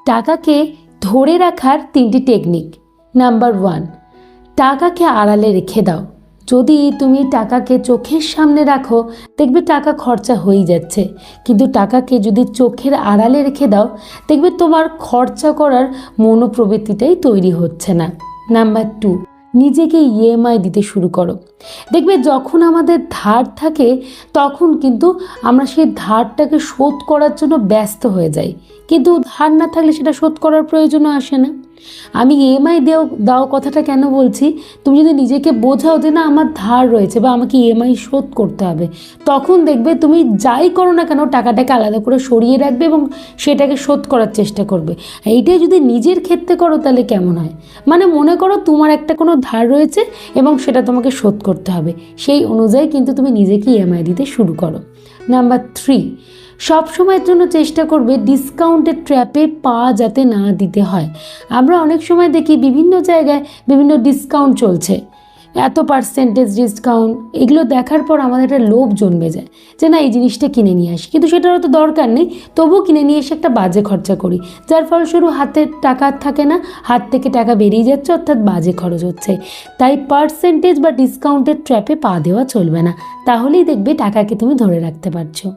টাকাকে ধরে রাখার 3টি টেকনিক। নাম্বার 1, টাকাকে আড়ালে রেখে দাও। যদি তুমি টাকাকে চোখের সামনে রাখো দেখবে টাকা খরচা হয়ে যাচ্ছে, কিন্তু টাকাকে যদি চোখের আড়ালে রেখে দাও দেখবে তোমার খরচা করার মনোপ্রবৃত্তিটাই তৈরি হচ্ছে না। নাম্বার 2, নিজেকে ইএমআই দিতে শুরু করো। দেখবে যখন আমাদের ধার থাকে তখন কিন্তু আমরা সেই ধারটাকে শোধ করার জন্য ব্যস্ত হয়ে যাই, কিন্তু ধার না থাকলে সেটা শোধ করার প্রয়োজনও আসে না। আমি ইএমআই দাও কথাটা কেন বলছি, তুমি যদি নিজেকে বোঝাও যে না আমার ধার রয়েছে বা আমাকে ইএমআই শোধ করতে হবে, তখন দেখবে তুমি যাই করো না কেন টাকাটাকে আলাদা করে সরিয়ে রাখবে এবং সেটাকে শোধ করার চেষ্টা করবে। এইটাই যদি নিজের ক্ষেত্রে করো তাহলে কেমন হয়, মানে মনে করো তোমার একটা কোনো ধার রয়েছে এবং সেটা তোমাকে শোধ করতে হবে, সেই অনুযায়ী কিন্তু তুমি নিজেকে ইএমআই দিতে শুরু করো। নাম্বার 3, সব সময়ের জন্য চেষ্টা করবে ডিসকাউন্টের ট্র্যাপে পা যাতে না দিতে হয়। আমরা অনেক সময় দেখি বিভিন্ন জায়গায় বিভিন্ন ডিসকাউন্ট চলছে, এত পার্সেন্টেজ ডিসকাউন্ট, এগুলো দেখার পর আমাদের একটা লোভ জন্মে যায় যে না এই জিনিসটা কিনে নিয়ে আসি, কিন্তু সেটারও তো দরকার নেই, তবুও কিনে নিয়ে এসে একটা বাজে খরচা করি, যার ফলস্বরূপ হাতে টাকা থাকে না, হাত থেকে টাকা বেরিয়ে যাচ্ছে, অর্থাৎ বাজে খরচ হচ্ছে। তাই পার্সেন্টেজ বা ডিসকাউন্টের ট্র্যাপে পা দেওয়া চলবে না, তাহলেই দেখবে টাকাকে তুমি ধরে রাখতে পারছো।